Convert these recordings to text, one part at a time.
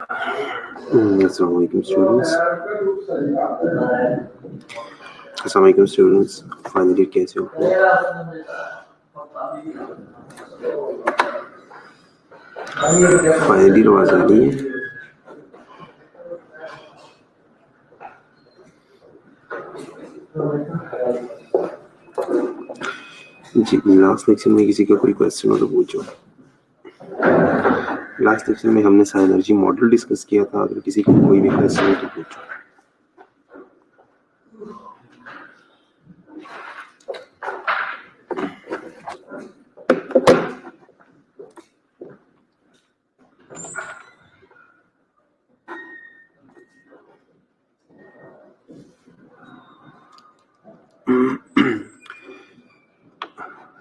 Assalamualaikum students. Assalamualaikum students. Finally कैसे हो? Finally आवाज आ रही है? जी, लास्ट लेक्चर में किसी का कोई क्वेश्चन हो तो पूछो। लास्ट लेक्चर में हमने साइनर्जी मॉडल डिस्कस किया था। अगर किसी को कोई भी क्वेश्चन हो तो पूछो।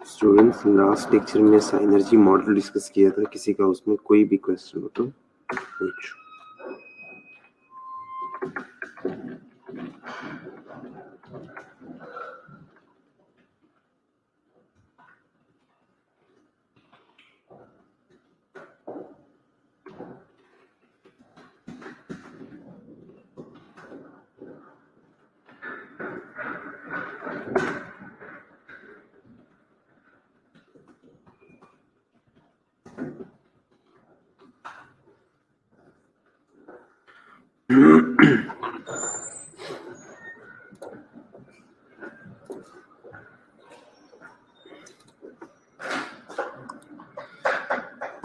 स्टूडेंट्स, लास्ट लेक्चर में साइनर्जी मॉडल डिस्कस किया था। किसी का उसमें कोई भी क्वेश्चन हो तो पूछो।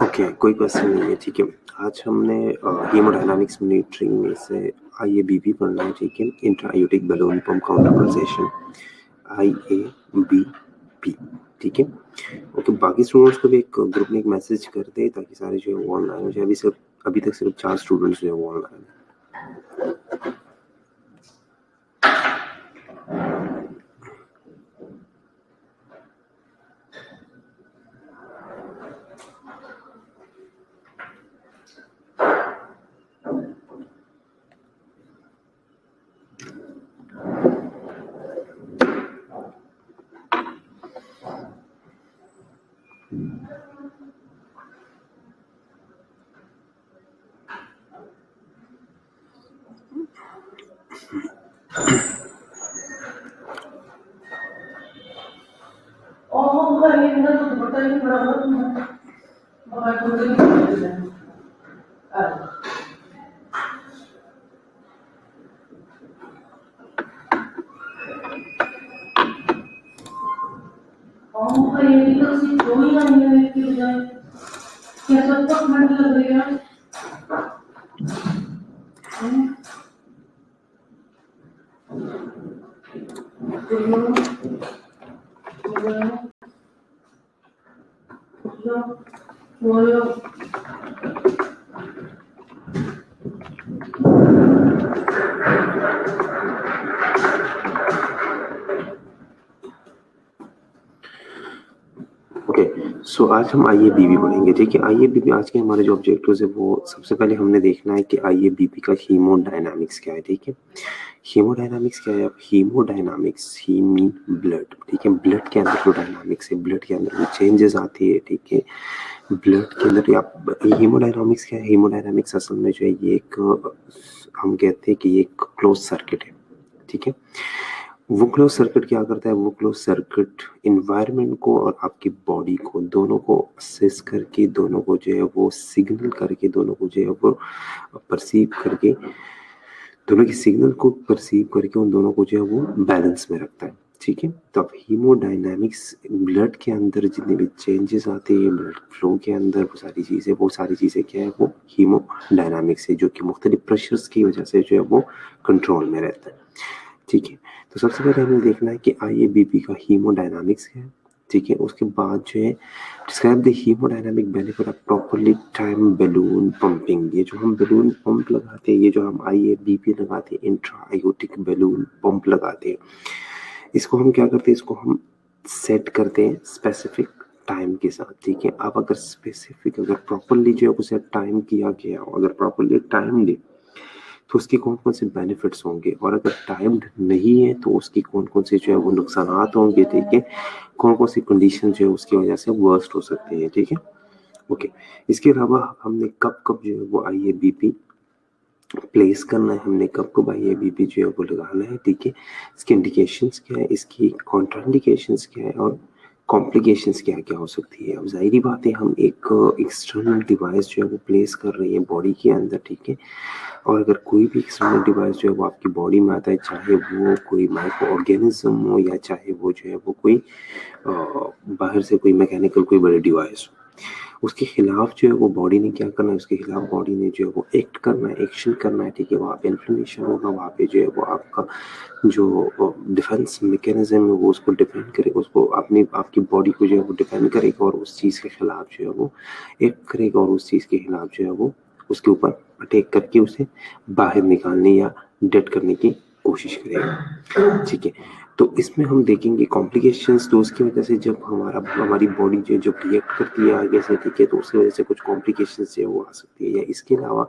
ओके, कोई क्वेश्चन नहीं है, ठीक है। आज हमने हेमोडायनामिक्स मॉनिटरिंग में से IABP पढ़ना है, ठीक है। Intra-aortic balloon pump counter pulsation, IABP, ठीक है। ओके, बाकी स्टूडेंट्स को भी एक ग्रुप में एक मैसेज कर दे ताकि सारे जो है वो ऑनलाइन हो जाए। अभी तक सिर्फ 4 स्टूडेंट्स जो है वो ऑनलाइन है। सो आज हम IABP पढ़ेंगे, ठीक है। IABP आज के हमारे जो ऑब्जेक्टिव्स है वो सबसे पहले हमने देखना है कि IABP का हीमोडायनामिक्स क्या है, ठीक है। हीमोडायनामिक्स क्या है? हीमोडायनामिक्स, ही मीन ब्लड, ठीक है। ब्लड के अंदर जो डायनामिक्स है, ब्लड के अंदर जो चेंजेस आती है, ठीक है। ब्लड के अंदर आप हीमोडायनामिक्स क्या है? हीमोडायनामिक्स असल में जो है ये एक हम कहते हैं कि ये एक क्लोज सर्किट है, ठीक है। वो क्लोज सर्किट क्या करता है? वो क्लोज सर्किट इन्वायरमेंट को और आपकी बॉडी को दोनों को असेस करके, दोनों को जो है वो सिग्नल करके, दोनों को जो है वो परसीव करके, दोनों की सिग्नल को परसीव करके उन दोनों को जो है वो बैलेंस में रखता है, ठीक है। तो अब हीमोडायनामिक्स, ब्लड के अंदर जितने भी चेंजेस आते हैं, ब्लड फ्लो के अंदर वो सारी चीज़ें क्या है? वो हीमोडायनामिक्स है, जो कि मुख्तलिफ प्रेशर्स की वजह से जो है वो कंट्रोल में रहता है, ठीक है। तो सबसे पहले हमें देखना है कि IABP का हीमोडायनामिक्स है, ठीक है। उसके बाद जो है describe the haemodynamic benefit of properly time balloon pumping. ये जो हम बैलून पंप लगाते हैं, ये जो हम IABP लगाते हैं, इंट्रायोटिक बैलून पंप लगाते हैं, इसको हम क्या करते हैं? इसको हम सेट करते हैं स्पेसिफिक टाइम के साथ, ठीक है। अब अगर प्रॉपर्ली जो है उसे टाइम किया गया हो, अगर प्रॉपर्ली टाइम दे तो उसके कौन कौन से बेनिफिट्स होंगे, और अगर टाइम्ड नहीं है तो उसकी कौन कौन से जो है वो नुकसानात होंगे, ठीक है। कौन कौन सी कंडीशन जो है उसकी वजह से वर्स्ट हो सकते हैं, ठीक है। ओके, इसके अलावा हमने कब जो है वो IABP प्लेस करना है हमने, कब कब आईएबीपी जो है वो लगाना है, ठीक है। इसके इंडिकेशंस क्या है, इसकी कॉन्ट्राइंडिकेशंस क्या है और कॉम्प्लिकेशंस क्या क्या हो सकती है। अब जाहिर बात है हम एक एक्सटर्नल डिवाइस जो है वो प्लेस कर रही है बॉडी के अंदर, ठीक है। और अगर कोई भी एक्सटर्नल डिवाइस जो है वो आपकी बॉडी में आता है, चाहे वो कोई माइक्रो ऑर्गेनिज्म हो या चाहे वो जो है वो कोई बाहर से कोई मैकेनिकल कोई बड़ी डिवाइस हो, उसके खिलाफ जो है वो बॉडी ने क्या करना है, उसके खिलाफ बॉडी ने जो है वो एक्ट करना है, एक्शन करना है, ठीक है। वहाँ पे इन्फ्लेमेशन होगा, वहाँ पे जो है वो आपका जो डिफेंस मैकेनिज्म है वो उसको डिफेंड करेगा, उसको अपनी आपकी बॉडी को जो है वो डिफेंड करेगा और उस चीज़ के खिलाफ जो है वो एक्ट करेगा और उस चीज़ के खिलाफ जो है वो उसके ऊपर अटैक करके उसे बाहर निकालने या डेड करने की कोशिश करेगा, ठीक है। तो इसमें हम देखेंगे कॉम्प्लिकेशंस, तो उसकी वजह से जब हमारी बॉडी जो जब रिएक्ट करती है आगे से, ठीक है, तो उसकी वजह से कुछ कॉम्प्लिकेशंस जो है वो आ सकती है। या इसके अलावा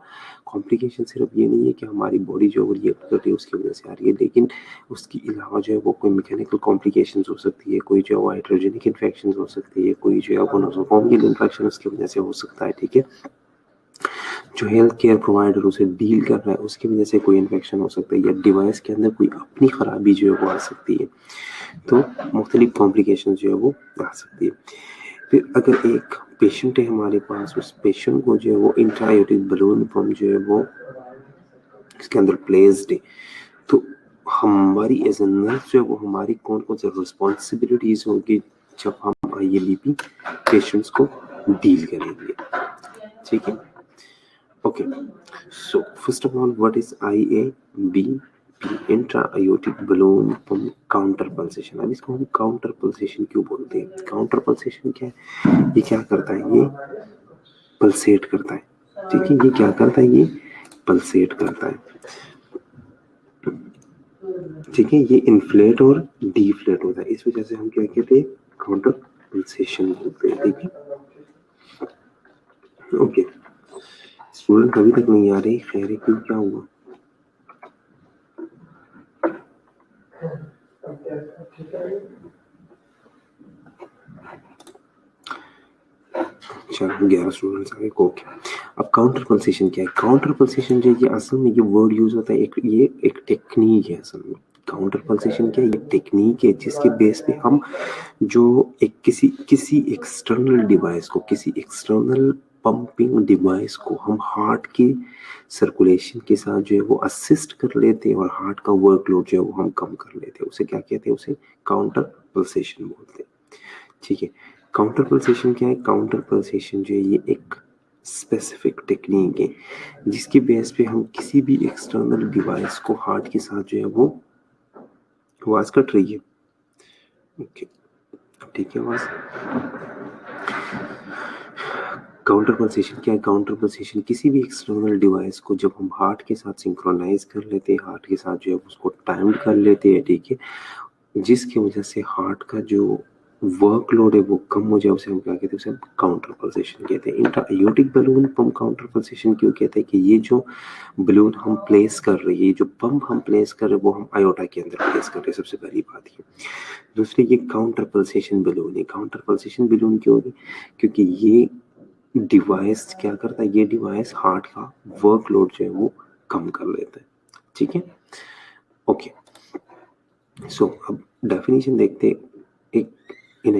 कॉम्प्लिकेशन सिर्फ ये नहीं है कि हमारी बॉडी जो है रिएक्ट कर रही है उसकी वजह से आ रही है, लेकिन उसके अलावा जो है वो कोई मैकेनिकल कॉम्प्लिकेशंस हो सकती है, कोई जो है वो हाइड्रोजेनिक इन्फेक्शन हो सकती है, कोई जो है वो नोसोफॉन्गियल इन्फेक्शन उसकी वजह से हो सकता है, ठीक है। जो हेल्थ केयर प्रोवाइडर उसे डील कर रहा है उसकी वजह से कोई इन्फेक्शन हो सकता है, या डिवाइस के अंदर कोई अपनी खराबी जो है वो आ सकती है, तो मुख्तलिफ कॉम्प्लिकेशन जो है वो आ सकती है। फिर अगर एक पेशेंट है हमारे पास, उस पेशेंट को जो है वो इंट्रायोटिक बलून पंप जो है वो इसके अंदर प्लेस्ड है, तो हमारी एज ए नर्स जो है वो हमारी कौन कौन से रिस्पॉन्सिबिलिटीज होंगी जब हम आईएबीपी पेशेंट्स को डील करेंगे, ठीक है। Okay, so first of all, what is IABP? Intra-aortic balloon pump counter pulsation. अब इसको हम काउंटर पल्सेशन क्यों बोलते हैं? काउंटर पल्सेशन क्या है? ये क्या करता है? ये पल्सेट करता है, ठीक है। ये क्या करता है? ये पल्सेट करता है, ठीक है। ये इन्फ्लेट और डीफ्लेट होता है, इस वजह से हम क्या कहते हैं? काउंटर पल्सेशन बोलते हैं, ठीक है। ओके, स्टूडेंट अभी तक नहीं आ रहे, खैर है, क्यों, क्या हुआ? चलो 11 स्टूडेंट्स आगे को। अब काउंटर पल्सेशन क्या है? काउंटर पल्सेशन जो है असल में ये वर्ड यूज होता है, ये एक टेक्निक है असल में। काउंटर पल्सेशन क्या है? ये टेक्निक है जिसके बेस पे हम जो एक किसी एक्सटर्नल डिवाइस को, किसी एक्सटर्नल पंपिंग डिवाइस को हम हार्ट की सर्कुलेशन के साथ जो है वो असिस्ट कर लेते हैं और हार्ट का वर्कलोड जो है वो हम कम कर लेते हैं, उसे क्या कहते हैं? उसे काउंटर पल्सेशन बोलते हैं, ठीक है। काउंटर पल्सेशन क्या है? काउंटर पल्सेशन जो है ये एक स्पेसिफिक टेक्निक है जिसकी बेस पे हम किसी भी एक्सटर्नल डिवाइस को हार्ट के साथ जो है वो आवाज कट रही है, ओके, ठीक है। आवाज काउंटर पल्सेशन क्या है? काउंटर पल्सेशन किसी भी एक्सटर्नल डिवाइस को जब हम हार्ट के साथ सिंक्रोनाइज कर लेते हैं, हार्ट के साथ जो है उसको टाइम कर लेते हैं, ठीक है, जिसकी वजह से हार्ट का जो वर्कलोड है वो कम हो जाए, उसे हम क्या कहते हैं? उसे हम काउंटर पल्सेशन कहते हैं। Intra-aortic balloon pump counter pulsation क्यों कहते हैं? कि ये जो बलून हम प्लेस कर रहे हैं, ये जो पंप हम प्लेस कर रहे हैं वो हम आयोटा के अंदर प्लेस कर रहे हैं, सबसे पहली बात ये। दूसरी, ये काउंटर पल्सेशन बलून है। काउंटर पल्सेशन बलून क्यों है? क्योंकि ये डिवाइस क्या करता है? ये डिवाइस हार्ट का वर्कलोड जो है वो कम कर लेता है, ठीक है। ओके, सो अब डेफिनेशन देखते हैं। एक in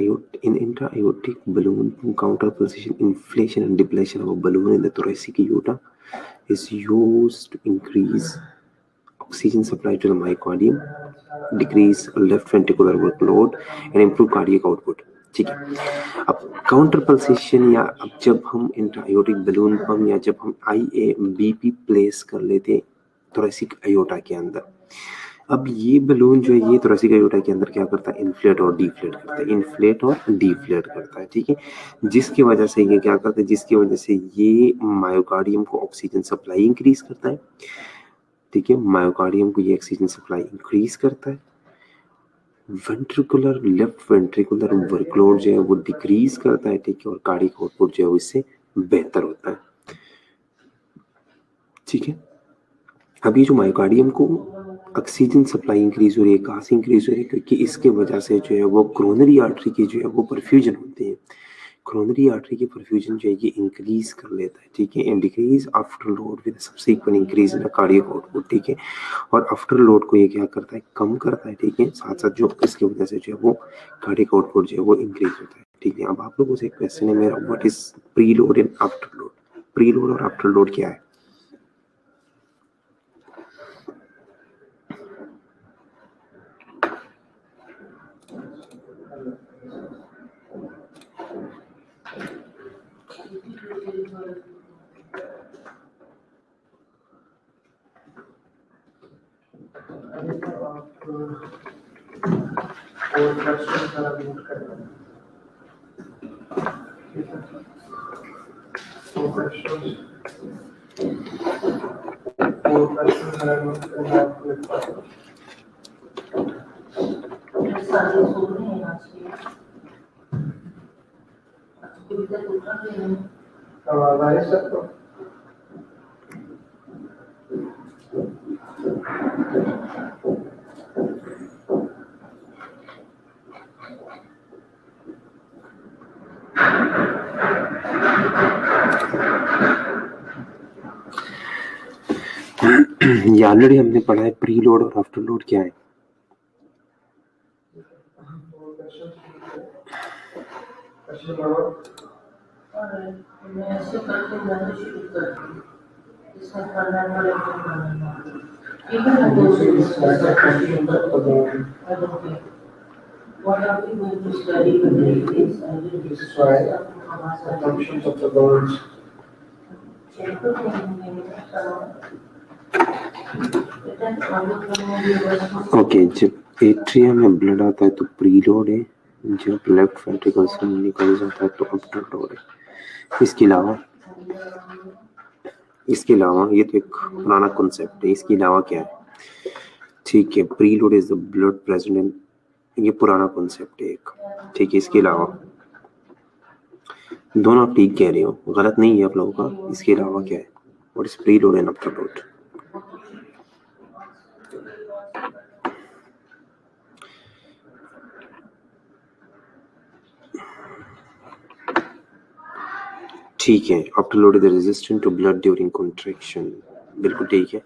intra-aortic balloon counter pulsation, inflation and depletion of a balloon in the thoracic aorta is used to increase oxygen supply to the myocardium, decrease left ventricular workload and improve cardiac output, ठीक है। अब counter pulsation या अब जब हम intra-aortic balloon pump या जब हम IABP प्लेस कर लेते थोरेसिक आयोटा के अंदर, अब ये बलून जो है ये थोरेसिक आयोटा के अंदर क्या करता है? इन्फ्लेट और डीफ्लेट करता है, इन्फ्लेट और डीफ्लेट करता है, ठीक है। जिसकी वजह से ये क्या करता है? जिसकी वजह से ये मायोकार्डियम को ऑक्सीजन सप्लाई इंक्रीज करता है, ठीक है। मायोकार्डियम को ये ऑक्सीजन सप्लाई इंक्रीज करता है, वेंट्रिकुलर लेफ्ट वेंट्रिकुलर वर्कलोड जो है वो डिक्रीज करता है, ठीक है, और कार्डियक आउटपुट जो है इससे बेहतर होता है, ठीक है। अभी जो मायोकार्डियम को ऑक्सीजन सप्लाई इंक्रीज हो रही है, कहाँ से इंक्रीज हो रही है? क्योंकि इसके वजह से जो है वो कोरोनरी आर्टरी की जो है वो परफ्यूजन होती है, कोरोनरी आर्टरी की परफ्यूजन जो है ये इंक्रीज कर लेता है, ठीक है, and decrease after load with subsequent increase in cardiac output, ठीक है, और आफ्टर लोड को ये क्या करता है, कम करता है, ठीक है, साथ साथ जो इसकी वजह से जो है वो कार्डियक आउटपुट जो है वो इंक्रीज होता है, ठीक है। अब आप लोगों से एक क्वेश्चन है मेरा, what is preload and after load? Pre load और आफ्टर लोड क्या है? ये ऑलरेडी हमने पढ़ा है, प्री लोड और आफ्टर लोड क्या है। What are we going to study today? This is why assumptions of the words. Okay, जब एट्रियम में ब्लड आता है तो प्री लोड है, जब लेफ्ट वेंट्रिकल से निकल जाता है तो आफ्टर लोड है। इसके अलावा ये तो एक पुराना कॉन्सेप्ट है, इसके अलावा क्या है, ठीक है, pre load is the blood present in, ये पुराना कॉन्सेप्ट है एक, ठीक है। इसके अलावा दोनों आप ठीक कह रहे हो, गलत नहीं है आप लोगों का। इसके अलावा क्या है, what is preload and afterload? ठीक है, afterload is resistant to blood during contraction, बिल्कुल ठीक है।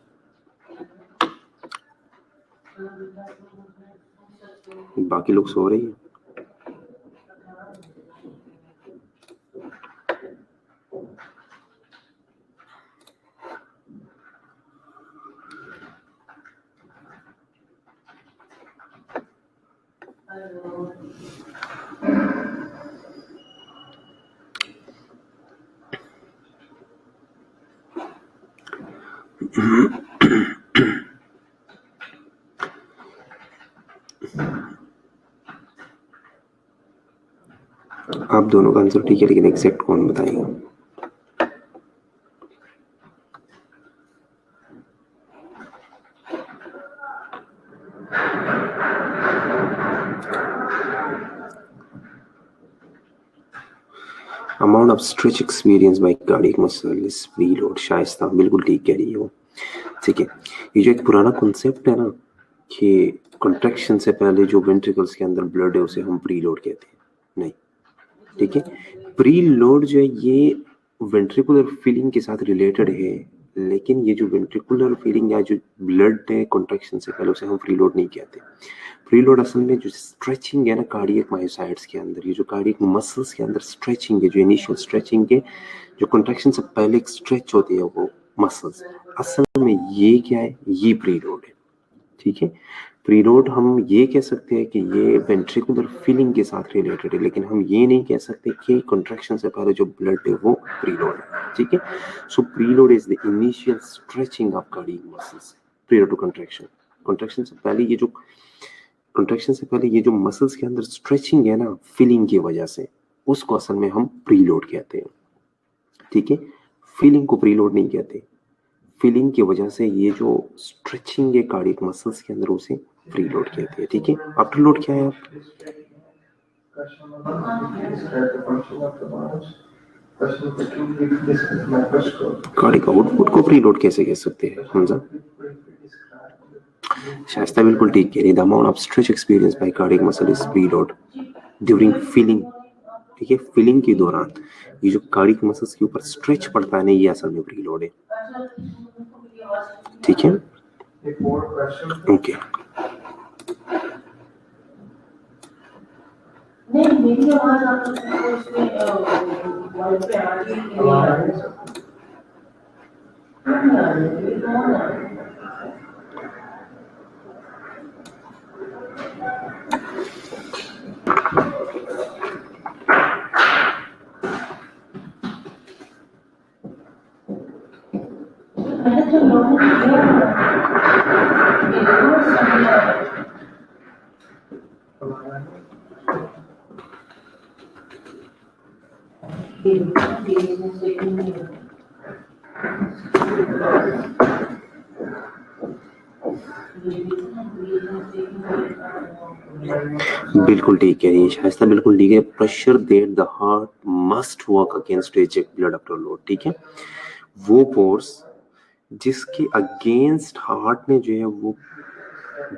बाकी लोग सो रहे हैं। आप दोनों का आंसर ठीक है, लेकिन एग्जैक्ट कौन बताएगा? Amount of stretch experience by cardiac muscle is pre load. Shaista बिल्कुल ठीक कह रही हो, ठीक है। ये जो एक पुराना कॉन्सेप्ट है ना कि कॉन्ट्रैक्शन से पहले जो वेंट्रिकल्स के अंदर ब्लड है उसे हम प्री लोड कहते हैं, नहीं, ठीक है। प्री लोड जो है ये वेंट्रिकुलर फीलिंग के साथ रिलेटेड है, लेकिन ये जो वेंट्रिकुलर फीलिंग या जो ब्लड है कॉन्ट्रैक्शन से पहले उसे हम प्री लोड नहीं कहते। प्री लोड असल में जो स्ट्रेचिंग है ना कार्डियक मायोसाइट्स के अंदर, ये जो कार्डियक मसल्स के अंदर स्ट्रेचिंग है, जो इनिशियल स्ट्रेचिंग है, जो कॉन्ट्रैक्शन से पहले एक स्ट्रेच होती है वो मसल्स, असल में ये क्या है, ये प्री लोड है, ठीक है। प्री लोड हम ये कह सकते हैं कि ये वेंट्रिकुलर फीलिंग के साथ रिलेटेड है, लेकिन हम ये नहीं कह सकते कि कॉन्ट्रैक्शन से पहले जो ब्लड है वो प्री लोड है, ठीक है। So preload is the initial stretching of cardiac muscles prior to contraction. Contraction से पहले ये जो मसल्स के अंदर स्ट्रेचिंग है ना फीलिंग की वजह से, उसको असल में हम प्री लोड कहते हैं, ठीक है। फीलिंग को प्री लोड नहीं कहते, फीलिंग की वजह से ये जो स्ट्रेचिंग है कार्डियक मसल्स के अंदर उसे प्री लोड कहते हैं, ठीक है। आफ्टर लोड क्या है? कार्डियक आउटपुट को प्री लोड कैसे कह सकते हैं हमजा? शाइस्ता बिल्कुल ठीक कह रही है। The amount of stretch experience by cardiac muscle is pre load during feeling ठीक है। फिलिंग के दौरान ये जो कार्डियक मसल्स के ऊपर स्ट्रेच पड़ता है ना, ये असल में प्रीलोड है, ठीक है। ओके, नहीं मेरी आवाज आपको उसमें वॉइस पे आ रही है, नहीं आ रही है, कौन आ रही है? बिल्कुल ठीक है ये शाइस्ता, बिल्कुल ठीक है। Pressure that the heart must work against to eject blood afterload, ठीक है। वो फोर्स जिसके अगेंस्ट हार्ट ने जो है वो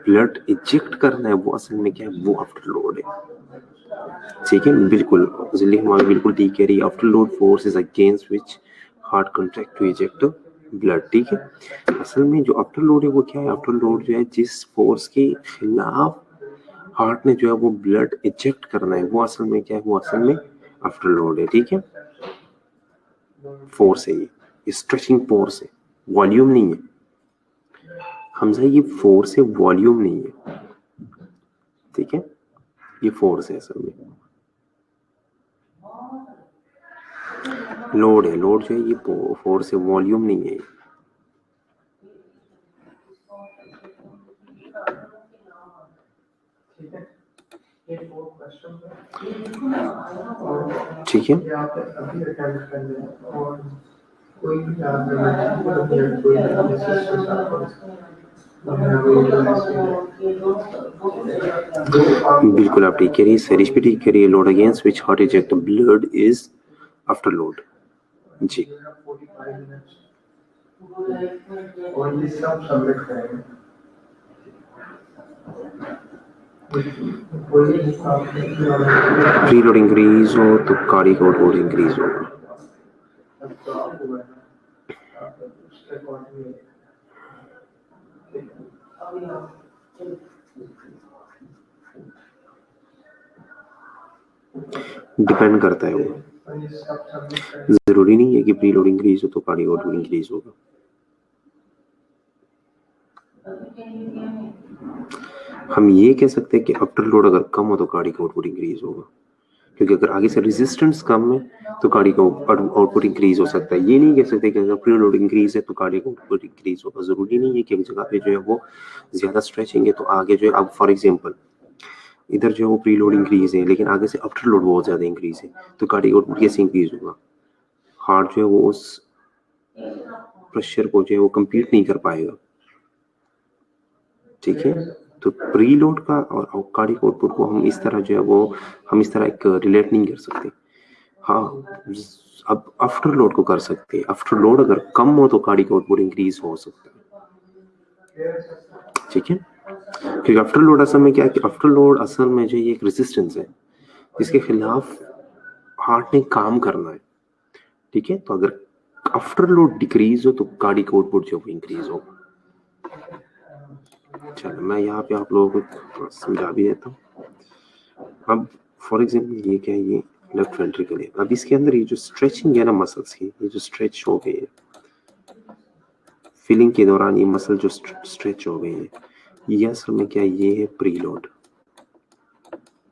ब्लड इजेक्ट करना है, वो असल में क्या है, वो आफ्टर लोड है, ठीक है। बिल्कुल बिल्कुल ठीक कह रही है। Afterload force is against which heart contract to eject blood, ठीक है। असल में जो आफ्टर लोड है वो क्या है, आफ्टर लोड जो है जिस फोर्स के खिलाफ हार्ट ने जो है वो ब्लड इजेक्ट करना है, वो असल में क्या है, वो असल में आफ्टर लोड है, ठीक है। फोर्स है ये स्ट्रेचिंग फोर्स है, वॉल्यूम नहीं है हमजा, ये फोर्स है, वॉल्यूम नहीं है, ठीक है। ये फोर्स है असल में, लोड है, लोड जो है ये फोर्स है, वॉल्यूम नहीं है, ठीक है। बिल्कुल आप ठीक कह रही है, सरिश भी ठीक कह रही है। Load against which heart eject blood is afterload, जी। प्री लोड इंक्रीज हो तो कार्डियक आउटपुट इंक्रीज होगा, डिपेंड करता है वो, जरूरी नहीं है कि प्री लोड इंक्रीज हो तो कार्डियक आउटपुट इंक्रीज होगा। हम ये कह सकते हैं कि आफ्टर लोड अगर कम हो तो कार्डियक आउटपुट इंक्रीज होगा, क्योंकि अगर आगे से रेजिस्टेंस कम है तो कार्डियक आउटपुट इंक्रीज हो सकता है। ये नहीं कह सकते कि अगर प्री लोड इंक्रीज है तो कार्डियक आउटपुट इंक्रीज होगा, जरूरी नहीं है कि एक जगह पे जो है वो ज्यादा स्ट्रेचिंग है तो आगे जो है, अब फॉर एग्जांपल इधर जो है वो प्री लोड इंक्रीज है लेकिन आगे से आफ्टर लोड बहुत ज्यादा इंक्रीज है, तो कार्डियक आउटपुट कैसे इंक्रीज होगा, हार्ट जो है वो उस प्रेशर को जो है वो कंप्लीट नहीं कर पाएगा, ठीक है। तो प्री लोड का और कार्डियक आउटपुट को हम इस तरह जो है वो हम इस तरह एक रिलेट नहीं कर सकते। हाँ, अब आफ्टर लोड को कर सकते हैं। आफ्टर लोड अगर कम हो तो कार्डियक आउटपुट इंक्रीज हो सकता है, ठीक है। क्योंकि आफ्टर लोड असल में क्या है कि आफ्टर लोड असल में जो ये एक रेजिस्टेंस है जिसके खिलाफ हार्ट ने काम करना है, ठीक है। तो अगर आफ्टर लोड डिक्रीज हो तो कार्डियक आउटपुट जो है वो इंक्रीज होगा। चलो मैं यहाँ पे आप लोगों को समझा भी देता हूँ। अब फॉर एग्जाम्पल ये क्या है, ये लेफ्ट वेंट्रिकल है। अब इसके अंदर ये जो स्ट्रेचिंग है ना मसल्स की, ये जो स्ट्रेच हो गई है फिलिंग के दौरान, ये मसल जो स्ट्रेच हो गई है, ये असल में क्या है, ये है प्रीलोड,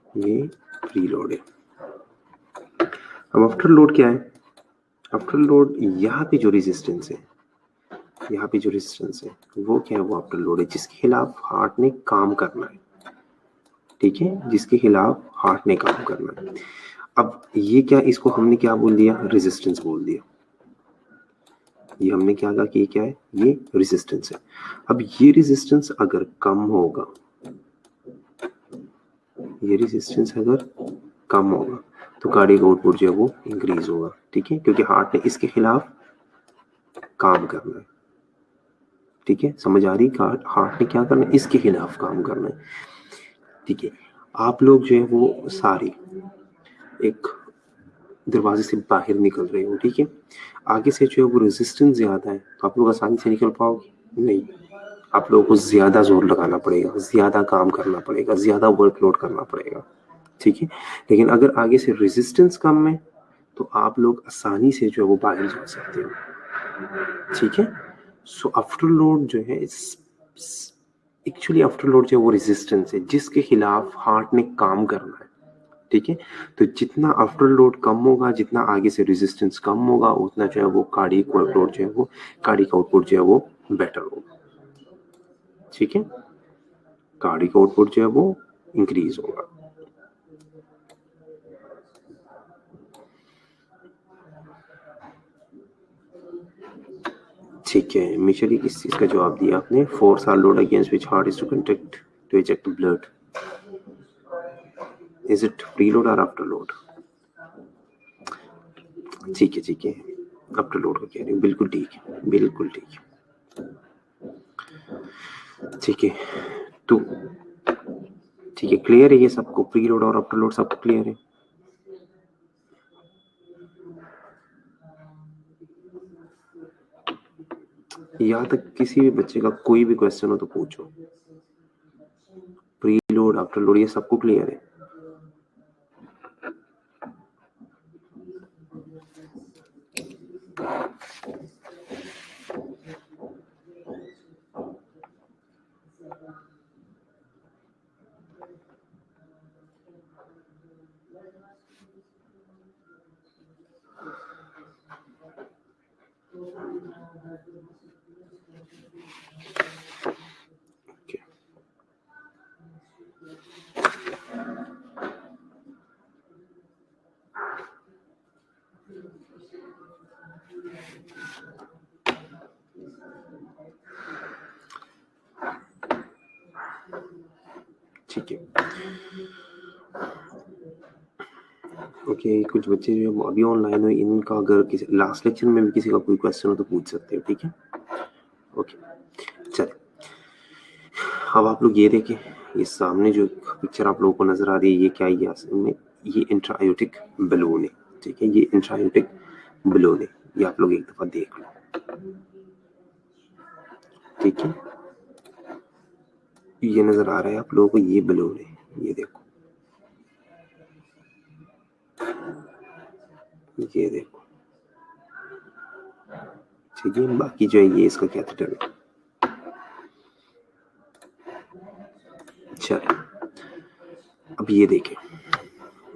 ये प्रीलोड है। अब आफ्टर लोड क्या है, आफ्टर लोड यहाँ पे जो रेजिस्टेंस है, यहाँ पे जो रेजिस्टेंस है वो क्या है, वो आफ्टर लोड है जिसके खिलाफ हार्ट ने काम करना है, ठीक है, जिसके खिलाफ हार्ट ने काम करना है। अब ये क्या, इसको हमने क्या बोल दिया, रेजिस्टेंस बोल दिया। ये हमने क्या कहा कि ये क्या है, ये रेजिस्टेंस है। अब ये रेजिस्टेंस अगर कम होगा, ये रेजिस्टेंस अगर कम होगा तो कार्डियक आउटपुट जो है वो इंक्रीज होगा, ठीक है, क्योंकि हार्ट ने इसके खिलाफ काम करना है, ठीक है। समझ आ रही, हार्ट ने क्या करना है, इसके खिलाफ काम करना है, ठीक है। आप लोग जो है वो सारे एक दरवाजे से बाहर निकल रहे हो, ठीक है, आगे से जो है वो रेजिस्टेंस ज्यादा है, तो आप लोग आसानी से निकल पाओगे नहीं, आप लोगों को ज्यादा जोर लगाना पड़ेगा, ज्यादा काम करना पड़ेगा, ज्यादा वर्कलोड करना पड़ेगा, ठीक है। लेकिन अगर आगे से रेजिस्टेंस कम है तो आप लोग आसानी से जो है वो बाहर जा सकते हो, ठीक है। सो आफ्टर लोड जो है एक्चुअली आफ्टर लोड जो है वो रेजिस्टेंस है जिसके खिलाफ हार्ट ने काम करना है, ठीक है। तो जितना आफ्टर लोड कम होगा, जितना आगे से रेजिस्टेंस कम होगा, उतना जो है वो कार्डियक वर्कलोड जो है वो कार्डियक आउटपुट जो है वो बेटर होगा, ठीक है, कार्डियक आउटपुट जो है वो इंक्रीज होगा। ठीक है, मिशेली किस चीज का जवाब दिया आपने? Force or load against which heart is to conduct to eject blood, is it preload और आफ्टर लोड? ठीक है, ठीक है, आफ्टर लोड का कह रहे हो, बिल्कुल ठीक है, बिल्कुल ठीक है, ठीक है। तो ठीक है, क्लियर है ये सबको, प्रीलोड और आफ्टर लोड सबको क्लियर है? यहाँ तक किसी भी बच्चे का कोई भी क्वेश्चन हो तो पूछो। प्रीलोड आफ्टर लोड ये सबको क्लियर है? Okay. ठीक है, ओके, कुछ बच्चे जो अभी ऑनलाइन हो, इनका अगर किसी लास्ट लेक्चर में भी किसी का कोई क्वेश्चन हो तो पूछ सकते हो, ठीक है, ओके। चलिए, अब आप लोग ये देखें, ये सामने जो पिक्चर आप लोगों को नजर आ रही है, ये क्या है? ये इंट्रायोटिक बलून है, ठीक है, ये इंट्रायोटिक बलून है, ये आप लोग एक दफा देख लो, ठीक है। ये नजर आ रहा है आप लोगों को, ये बलून है, ये देखो, ये देखो, ठीक है। बाकी जो है ये इसका कैथेटर है। चलो, अब ये देखें,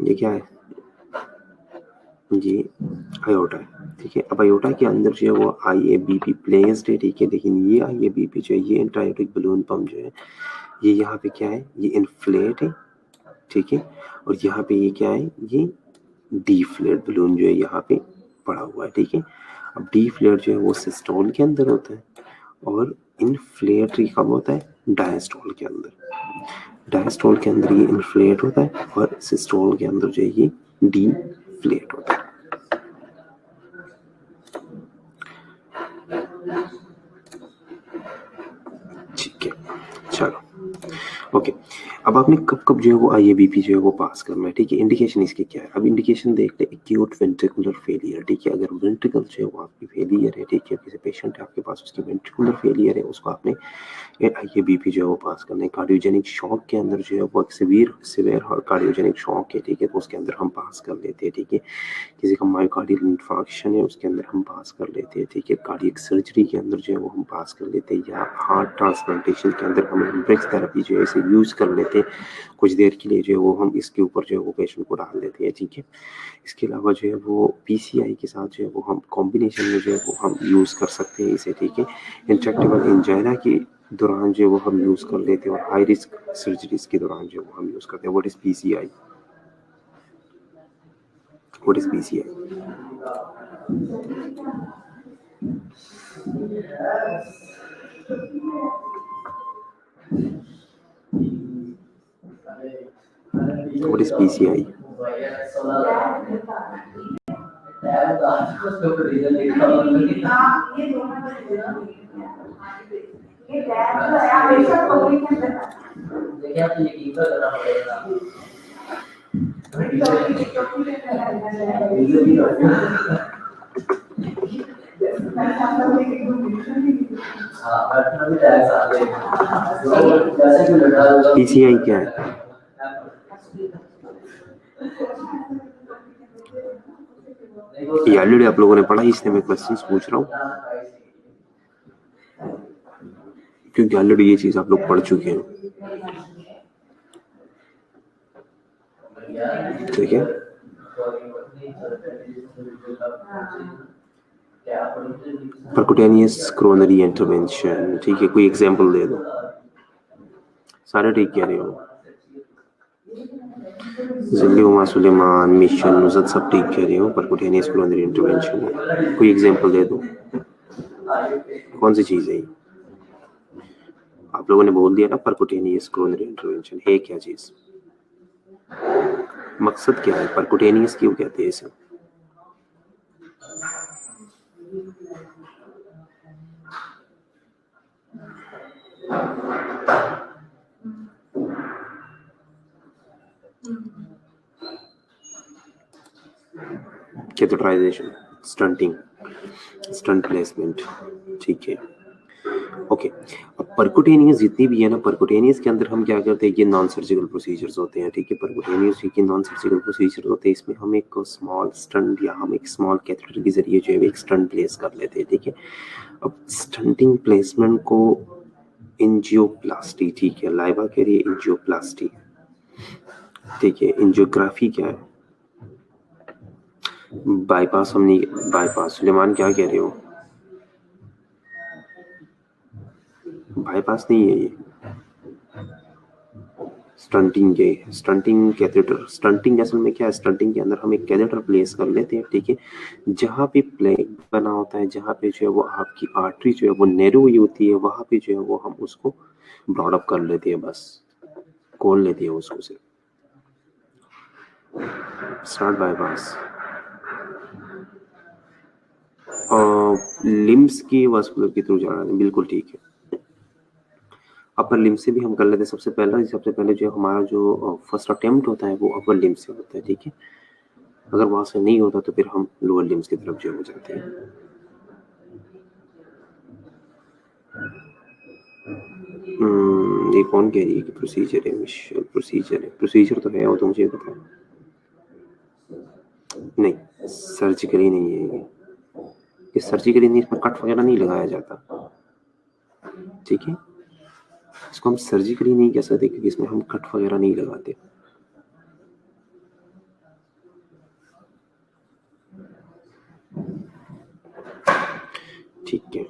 ये क्या है? ये आयोटा है, ठीक है। अब आयोटा के अंदर जो है वो IABP प्लेस्ड है, ठीक है। लेकिन ये IABP जो है, ये इंट्रायोटिक बलून पंप जो है, ये यहाँ पे क्या है? ये इन्फ्लेट है, ठीक है। और यहाँ पे ये क्या है? ये डीफ्लेट बलून जो है यहाँ पे पड़ा हुआ है, ठीक है। अब डीफ्लेट जो है वो सिस्टोल के अंदर होता है और इन्फ्लेट कब होता है? डायस्टोल के अंदर। डायस्टोल के अंदर ये इन्फ्लेट होता है और सिस्टोल के अंदर जो है ये डीफ्लेट होता है। ठीक है, चलो, ओके। अब आपने कब कब जो है वो IABP जो है वो पास करना है, ठीक है। इंडिकेशन इसकी क्या है? अब इंडिकेशन देख ले, एक्यूट वेंट्रिकुलर फेलियर, ठीक है। अगर वेंट्रिकल जो है वो आपकी फेलियर है, ठीक है, किसी पेशेंट है आपके पास, उसकी वेंट्रिकुलर फेलियर है, उसको आपने IABP जो है वो पास करना है। कार्डियोजेनिक शॉक के अंदर जो है वो सिवियर कार्डियोजेनिक शॉक है, ठीक है, तो उसके अंदर हम पास कर लेते हैं, ठीक है। किसी का मायोकार्डियल इंफार्क्शन है, उसके अंदर हम पास कर लेते हैं, ठीक है। कार्डियक सर्जरी के अंदर जो है वो हम पास कर लेते हैं, या हार्ट ट्रांसप्लांटेशन के अंदर हम ब्रिज थेरेपी जो है इसे यूज कर लेते हैं कुछ देर के लिए, जो है वो हम इसके ऊपर जो है वो पेशेंट को डाल देते हैं, ठीक है। इसके अलावा जो है वो PCI के साथ जो है वो हम कॉम्बिनेशन में जो है वो हम यूज कर सकते हैं इसे, ठीक है। इंट्रैक्टेबल एंजाइना के दौरान जो है वो हम यूज कर लेते हैं, और हाई रिस्क सर्जरीज के दौरान जो है वो हम यूज करते हैं। What is PCI? What is PCI? What is PCI? PCI क्या है? ये ऑलरेडी आप लोगों ने पढ़ा, इसलिए मैं क्वेश्चंस पूछ रहा हूँ, क्योंकि ऑलरेडी ये चीज आप लोग पढ़ चुके हैं। ठीक है, परकुटेनियस कोरोनरी इंटरवेंशन। ठीक है, कोई एग्जांपल दे दो। सारे ठीक कह रहे हो, जिल्ली उमा सुलेमान, मिशन नुसरत सब ठीक कह रहे हो, परकुटेनियस कोरोनरी इंटरवेंशन है। कोई एग्जांपल दे दो, कौन सी चीज है ये? आप लोगों ने बोल दिया ना परकुटेनियस कोरोनरी इंटरवेंशन है क्या चीज, मकसद क्या है, परकुटेनियस क्यों कहते हैं इसे? Catheterisation, stenting, stent placement. ठीक है, ओके। अब परकुटेनियस जितनी भी है ना, परकुटेनियस के अंदर हम क्या करते हैं, ये नॉन सर्जिकल प्रोसीजर्स होते हैं। ठीक है, परकुटेनियस के नॉन सर्जिकल प्रोसीजर होते हैं, इसमें हम एक स्मॉल स्टंट या हम एक स्मॉल कैथेटर के जरिए जो है एक स्टंट प्लेस कर लेते हैं। ठीक है, अब स्टंटिंग प्लेसमेंट को एंजियोप्लास्टी, ठीक है, लाइबा कह रही है एंजियोप्लास्टी। ठीक है, एंजियोग्राफी क्या है? बाईपास हम नहीं, बाईपास सुलेमान क्या कह रहे हो? बाईपास नहीं है ये, स्टंटिंग के, स्टंटिंग कैथेटर। स्टंटिंग असल में क्या है, स्टंटिंग के अंदर हम एक कैथेटर प्लेस कर लेते हैं। ठीक है, जहाँ पे प्लेग बना होता है, जहाँ पे जो है वो आपकी आर्टरी जो है वो नैरो हुई होती है, वहां पे जो है वो हम उसको ब्रॉड अप कर लेते हैं, बस खोल लेते हैं उसको सिर्फ। Start bypass. लिम्स की वास्कुलर के थ्रू जाना है, बिल्कुल ठीक है। अपर लिम से भी हम कर लेते हैं। सबसे पहले जो हमारा जो फर्स्ट अटेम्प्ट होता है वो अपर लिम से होता है। ठीक है, अगर वहां से नहीं होता तो फिर हम लोअर लिम्स की तरफ जो हो जाते हैं। ये कौन कह रही है कि प्रोसीजर है? मिशेल प्रोसीजर है, प्रोसीजर तो है, वो तो मुझे पता है। नहीं, सर्जिकली नहीं है ये सर्जिकली नहीं, इसमें कट वगैरह नहीं लगाया जाता। ठीक है, इसको हम सर्जिकली नहीं कह सकते क्योंकि इसमें हम कट वगैरह नहीं लगाते। ठीक है,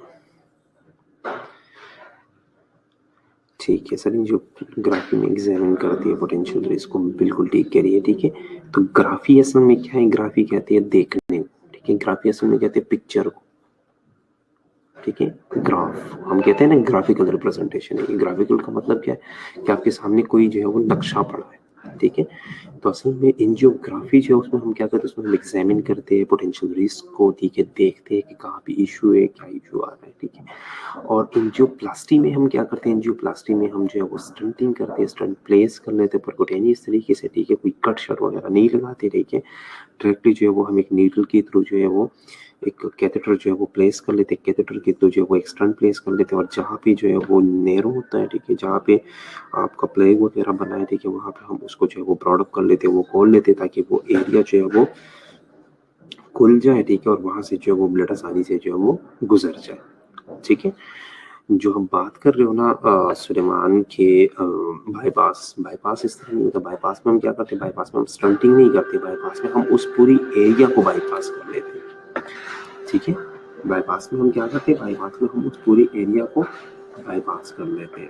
ठीक है सर, जो ग्राफी में एग्जामिन करती है पोटेंशियल रिस्क को, बिल्कुल ठीक कह रही है। ठीक है, तो ग्राफी असल में क्या है? ग्राफी कहते हैं देखने को। ठीक है, ग्राफी असल में कहते हैं पिक्चर को। ठीक है, ग्राफ हम कहते हैं ना, ग्राफिकल रिप्रेजेंटेशन है। ग्राफिकल का मतलब क्या है कि आपके सामने कोई जो है वो नक्शा पड़ा है। ठीक है, तो असल में एंजियोग्राफी जो है उसमें हम क्या करते हैं, उसमें हम एग्जामिन करते हैं पोटेंशियल रिस्क को। ठीक है, देखते हैं कि कहाँ पे इशू है, क्या इशू आ रहा है। ठीक है, और एंजियोप्लास्टी में हम क्या करते हैं, एंजियोप्लास्टी में हम जो है वो स्टंटिंग करते हैं, स्टंट प्लेस कर लेते हैं परकुटेनियस तरीके से। ठीक है, कोई कट शट वगैरह नहीं लगाते। ठीक है, डायरेक्टली जो है वो हम एक नीडल के थ्रू जो है वो एक कैथेटर जो है वो प्लेस कर लेते हैं, कैथेटर के थ्रू जो है वो एक स्टंट प्लेस कर लेते हैं, और जहाँ पे जो है वो नैरो होता है, ठीक है, जहाँ पे आपका प्लेग वगैरह बना है, ठीक है, वहाँ पे हम उसको जो है वो ब्रॉड अप कर लेते हैं, वो खोल लेते हैं ताकि वो एरिया जो है वो खुल जाए। ठीक है, और वहां से जो है वो ब्लड आसानी से जो है वो गुजर जाए। ठीक है, जो हम बात कर रहे हो ना सुलेमान के बाईपास, बाईपास इस तरह नहीं होता। बाईपास में हम क्या करते हैं, बाईपास में हम स्टंटिंग नहीं करते, बाईपास में हम उस पूरी एरिया को बाईपास कर लेते हैं। ठीक है, बाईपास में हम क्या करते हैं, बाईपास में हम उस पूरी एरिया को बाईपास कर लेते हैं।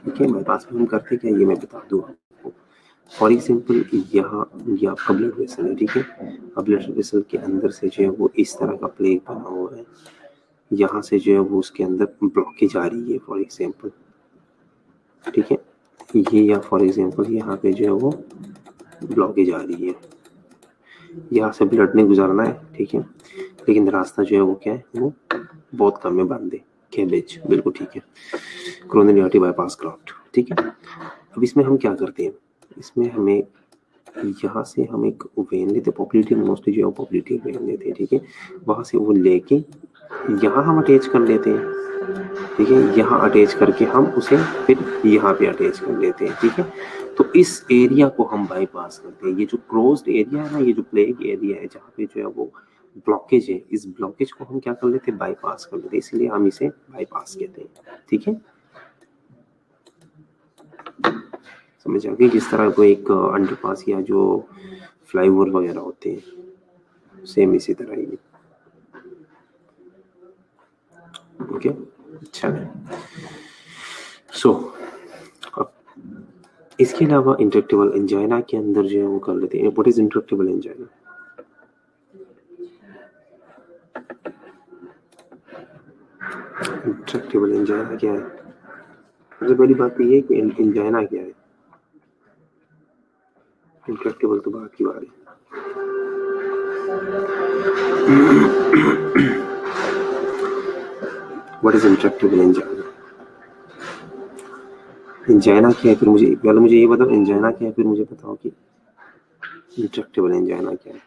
ठीक है, बाईपास में हम करते क्या, ये मैं बता दूं आपको। फॉर एग्जाम्पल यहाँ ये आपका ब्लड वेसल है। ठीक है, अब ब्लड वेसल के अंदर से जो है वो इस तरह का प्लेग बना हुआ है, यहाँ से जो है वो उसके अंदर ब्लॉकेज आ रही है फॉर एग्जाम्पल। ठीक है, ये या फॉर एग्जाम्पल यहाँ पे जो है वो ब्लॉकेज आ रही है, यहाँ से ब्लड नहीं गुजरना है। ठीक है, लेकिन रास्ता जो है वो क्या है, वो बहुत कम में बंद है, कैबेज, बिल्कुल ठीक है, कोरोनरी आर्टरी बाईपास क्लॉट। ठीक है, अब इसमें हम क्या करते हैं, इसमें हमें यहाँ से हम एक वेन लेते हैं, पॉपुलेटिव मोस्टली जो है पॉपुलेटिव वेन लेते हैं, ठीक है, वहाँ से वो लेके यहाँ हम अटैच कर लेते हैं, ठीक है, यहाँ अटैच करके हम उसे फिर यहाँ पे अटैच कर लेते हैं, ठीक है। तो इस एरिया को हम बाईपास करते हैं, ये जो क्लोज्ड एरिया है ना, ये जो प्लेग एरिया है जहाँ पे जो है वो ब्लॉकेज है, इस ब्लॉकेज को हम क्या कर लेते हैं, बाईपास कर लेते हैं, इसलिए हम इसे बाईपास कहते हैं, ठीक है। समझ आ गई, किस तरह को एक अंडरपास या जो फ्लाईओवर वगैरह होते हैं, सेम इसी तरह ही, ओके। अच्छा है, सो अब इसके अलावा इंट्रैक्टेबल एंजाइना के अंदर जो है वो कर लेते हैं, what is intractable angina. Intractable angina क्या है, सबसे पहली बात तो ये है कि एंजाइना क्या है, इंट्रैक्टेबल तो बात की बात है। What is intractable angina, angina क्या है, फिर मुझे पहले मुझे ये बताओ एंजाइना क्या है, फिर मुझे बताओ कि इंट्रैक्टेबल एंजाइना क्या है।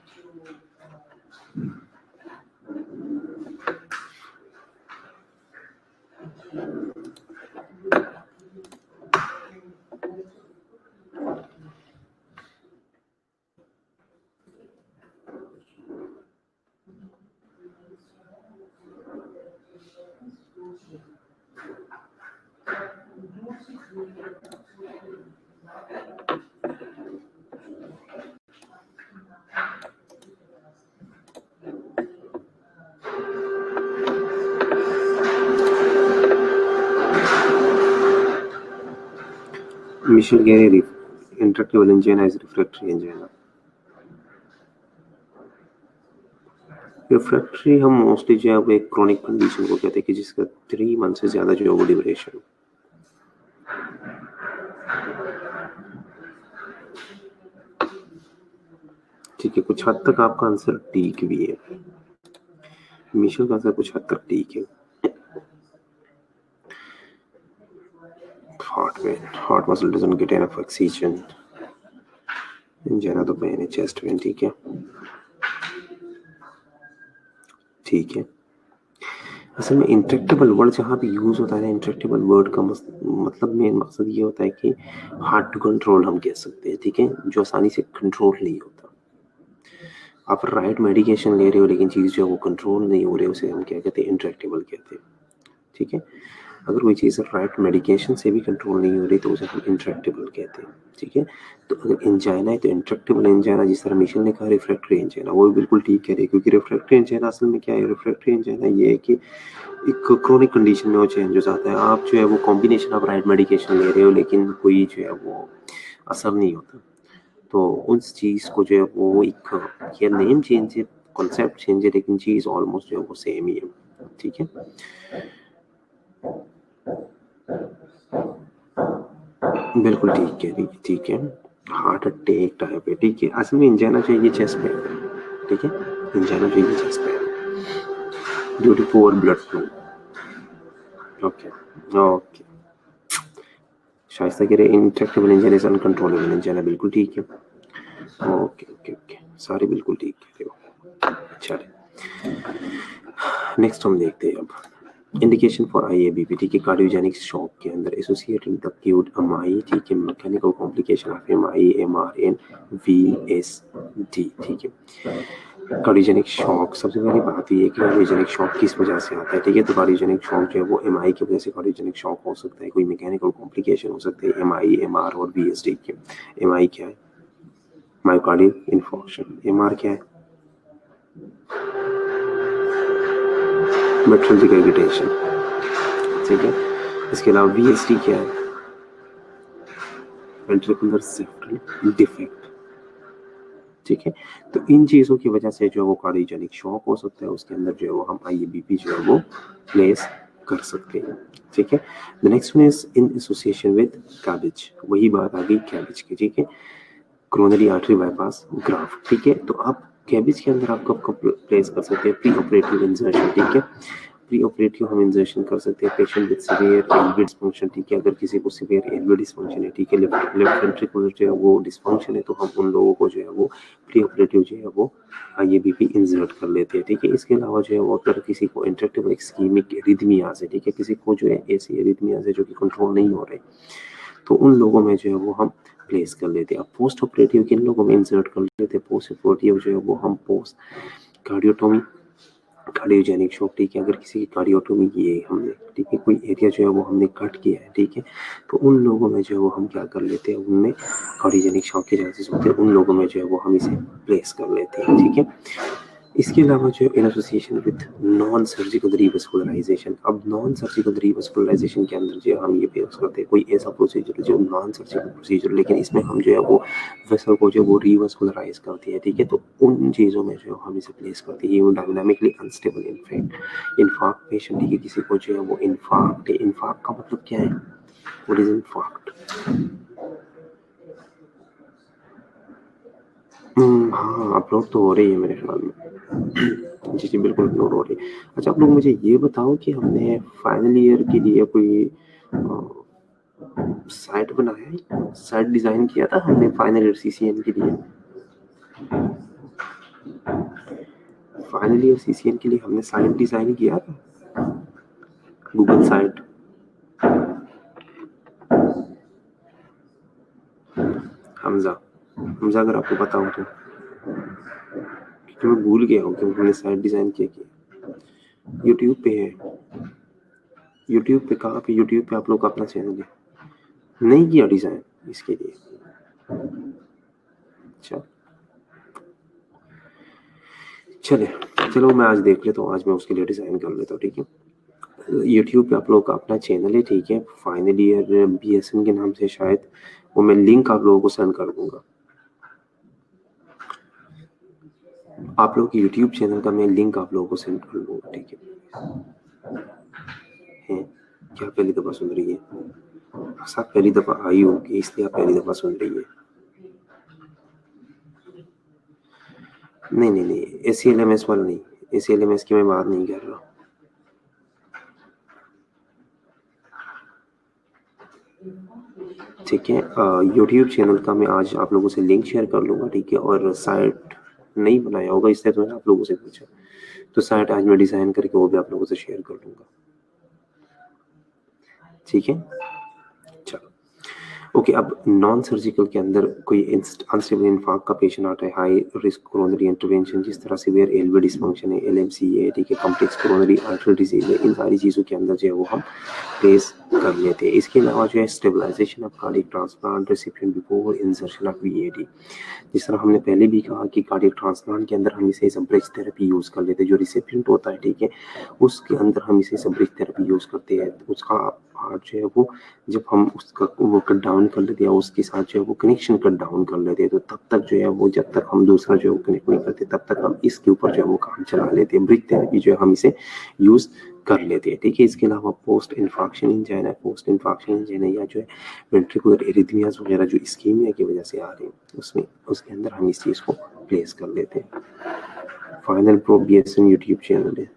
मिशेल गैरे intractable angina is refractory angina. Refractory हम मोस्टली जो है वो एक क्रोनिक कंडीशन को कहते हैं कि जिसका 3 मंथ से ज्यादा जो है वो ड्यूरेशन, ठीक है, कुछ हद तक आपका आंसर ठीक भी है, मिशेल का आंसर कुछ हद तक ठीक है। Heart muscle doesn't get enough oxygen, angina तो पेन है, चेस्ट पेन, ठीक है, ठीक है। असल में इंट्रैक्टेबल वर्ड जहाँ भी यूज होता है ना, इंट्रैक्टेबल वर्ड का मतलब मेन मकसद ये होता है कि हार्ट टू कंट्रोल हम कह सकते हैं, ठीक है, जो आसानी से कंट्रोल नहीं होता। आप राइट मेडिकेशन ले रहे हो लेकिन चीज जो है वो कंट्रोल नहीं हो रही, उसे हम क्या कहते हैं, इंट्रैक्टेबल कहते हैं, ठीक है। अगर कोई चीज़ राइट मेडिकेशन से भी कंट्रोल नहीं हो रही तो उसे हम इंट्रैक्टेबल कहते हैं, ठीक है। तो अगर एंजाइना है तो इंट्रैक्टेबल एंजाइना, जिस तरह मिशेल ने कहा रिफ्रैक्टरी एंजाइना, वो भी बिल्कुल ठीक कह रही है, क्योंकि रिफ्रैक्टरी एंजाइना असल में क्या है, रिफ्रैक्टरी एंजाइना ये है कि एक क्रोनिक कंडीशन में वो चेंज हो जाता है, आप जो है वो कॉम्बिनेशन ऑफ राइट मेडिकेशन ले रहे हो लेकिन कोई जो है वो असर नहीं होता, तो उस चीज़ को जो है वो एक ये नेम चेंज है, कॉन्सेप्ट चेंज है, लेकिन चीज़ ऑलमोस्ट जो है वो सेम ही है, ठीक है। बिल्कुल ठीक कह रही है, ठीक है, हार्ट अटैक टाइप है, ठीक है, असल में एंजाइना चाहिए चेस्ट पे, ठीक है, एंजाइना चाहिए चेस्ट पे due to poor blood flow, okay okay. Shaista कह रहे intractable angina is uncontrollable angina, बिल्कुल ठीक है, ओके ओके ओके, सारे बिल्कुल ठीक कह रहे हो। चलिए नेक्स्ट हम देखते हैं अब इंडिकेशन फॉर IABP, ठीक है, कार्डियोजेनिक शॉक के अंदर एसोसिएटेड विद एक्यूट MI, ठीक है, mechanical complication of MI, MR and VSD, ठीक है। कार्डियोजेनिक शॉक, सबसे पहली बात ये है कि कार्डियोजेनिक शॉक किस वजह से आता है, ठीक है, तो कार्डियोजेनिक शॉक जो है वो MI की वजह से कार्डियोजेनिक शॉक हो सकता है, कोई मैकेनिकल कॉम्प्लिकेशन हो सकते हैं MI, MR और VSD के। MI क्या है, मायोकार्डियल इन्फॉर्मेशन, MR क्या है, मेट्रल रिगर्जिटेशन, ठीक है। इसके अलावा VSD क्या है, वेंट्रिकुलर सेप्टल डिफेक्ट, ठीक है। तो इन चीजों की वजह से जो है वो कार्डियोजेनिक शॉक हो सकता है, उसके अंदर जो है वो हम IABP जो है वो प्लेस कर सकते हैं, ठीक है। The next one is in association with cabbage, वही बात आ गई कैबेज की, ठीक है, कोरोनरी आर्टरी बाईपास ग्राफ्ट, ठीक है। तो आप कैबेज के अंदर आप कब प्लेस कर सकते हैं, प्री ऑपरेटिव इंसर्शन, ठीक है, प्री ऑपरेटिव हम इंजर्शन कर सकते हैं patient with severe LV dysfunction, ठीक है, अगर किसी को सीवियर एलवी डिस्फंक्शन है, ठीक है, लेफ्ट वेंट्रिकुलर जो है वो डिस्फंक्शन है, तो हम उन लोगों को जो है वो प्री ऑपरेटिव जो है वो आईएबीपी इंसर्ट कर लेते हैं, ठीक है। इसके अलावा जो है वो अगर किसी को इंट्रैक्टिव इस्कीमिक एरिथमियाज है, ठीक है, किसी को जो है ऐसी एरिथमियाज है जो कि कंट्रोल नहीं हो रहे, तो उन लोगों में जो है वो हम प्लेस कर लेते हैं। अब पोस्ट ऑपरेटिव किन लोगों में इंसर्ट कर लेते हैं? पोस्ट ऑपरेटिव जो है वो हम पोस्ट कार्डियोटोमी, कार्डियोजेनिक शॉक, ठीक है, अगर किसी की कार्डियोटोमी की है हमने, ठीक है, कोई एरिया जो है वो हमने कट किया है, ठीक है, तो उन लोगों में जो है वो हम क्या कर लेते हैं, उनमें कार्डियोजेनिक शॉक के चांसेस होते हैं, उन लोगों में जो है वो हम इसे प्लेस कर लेते हैं, ठीक है। इसके अलावा जो in association with non surgical revascularisation, अब नॉन सर्जिकल रीवैस्कुलराइजेशन के अंदर जो हम ये पेश करते हैं कोई ऐसा प्रोसीजर जो नॉन सर्जिकल प्रोसीजर, लेकिन इसमें हम जो है वो वेसल को जो वो रीवैस्कुलराइज करते हैं, ठीक है, तो उन चीज़ों में जो हम इसे प्लेस करते हैं। ये डायनामिकली अनस्टेबल इन्फार्क्ट पेशेंट, ठीक है, किसी को जो है वो इन्फार्क्ट है, इन्फार्क्ट का मतलब क्या है, व्हाट इज इन्फार्क्ट? हाँ, अपलोड तो हो रही है मेरे ख्याल में। जी बिल्कुल अपलोड हो रही है। अच्छा, आप लोग मुझे ये बताओ कि हमने फाइनल ईयर के लिए कोई साइट बनाया है, साइट डिजाइन किया था हमने फाइनल ईयर सीसीएन के लिए? फाइनल ईयर सीसीएन के लिए हमने साइट डिजाइन किया था, गूगल साइट। हमजा अगर आपको बताऊं तो, क्योंकि मैं भूल गया हूँ कि हमने साइट डिजाइन किया यूट्यूब पे है। यूट्यूब पे कहाँ पे? यूट्यूब पे आप लोग अपना चैनल है, नहीं किया डिजाइन इसके लिए? अच्छा चलो मैं आज देख लेता हूँ, आज मैं उसके लिए डिजाइन कर लेता हूँ, ठीक है। यूट्यूब पे आप लोग का अपना चैनल है, ठीक है, फाइनल ईयर बीएसएन के नाम से शायद, वो मैं लिंक आप लोगों को सेंड कर दूंगा। आप लोग के यूट्यूब चैनल का मैं लिंक आप लोगों को सेंड कर दूंगा, ठीक है। क्या पहली दफा सुन रही है? सब पहली दफा आई होगी इसलिए आप पहली दफा सुन रही है। नहीं एसीएलएमएस वाला नहीं, एसीएलएमएस की मैं बात नहीं कर रहा। ठीक है, यूट्यूब चैनल का मैं आज आप लोगों से लिंक शेयर कर लूंगा, ठीक है, और साइट नहीं बनाया होगा इसलिए तो मैंने आप लोगों से पूछा, तो साइट आज मैं डिजाइन करके वो भी आप लोगों से शेयर कर दूंगा, ठीक है। चलो ओके, अब नॉन सर्जिकल के अंदर कोई अनस्टेबल इन्फार्क्ट का पेशेंट आता है, हाई रिस्क कोरोनरी इंटरवेंशन, जिस तरह सीवियर एलवी डिस्फंक्शन है, एलएमसी है, ठीक है, कॉम्प्लेक्स कोरोनरी आर्टरी डिजीज है, इन सारी चीज़ों के अंदर जो है वो हम प्लेस कर लेते हैं। इसके अलावा जो है stabilisation of cardiac transplant recipient before insertion of VAD, जिस तरह हमने पहले भी कहा कि कार्डियक ट्रांसप्लांट के अंदर हम इसे एज ब्रिज थेरेपी यूज़ कर लेते हैं, जो रिसिपिएंट होता है, ठीक है, उसके अंदर हम इसे एज ब्रिज थेरेपी यूज़ करते हैं। उसका हार्ट जो है वो जब हम उसका वो कट डाउन कर लेते हैं, उसके साथ जो है वो कनेक्शन कट डाउन कर लेते हैं, तो तब तक जो है वो, जब तक हम दूसरा जो है कनेक्ट नहीं करते, तब तक हम इसके ऊपर जो है वो काम चला लेते हैं, ब्रिज थेरेपी जो है हम इसे यूज़ कर लेते हैं, ठीक है। इसके अलावा post infarction angina, post infarction angina या जो है वेंट्रिकुलर एरिथमियाज वगैरह जो इस्कीमिया की वजह से आ रहे हैं, उसमें उसके अंदर हम इस चीज़ को प्लेस कर लेते हैं। Final pro BSN YouTube channel है,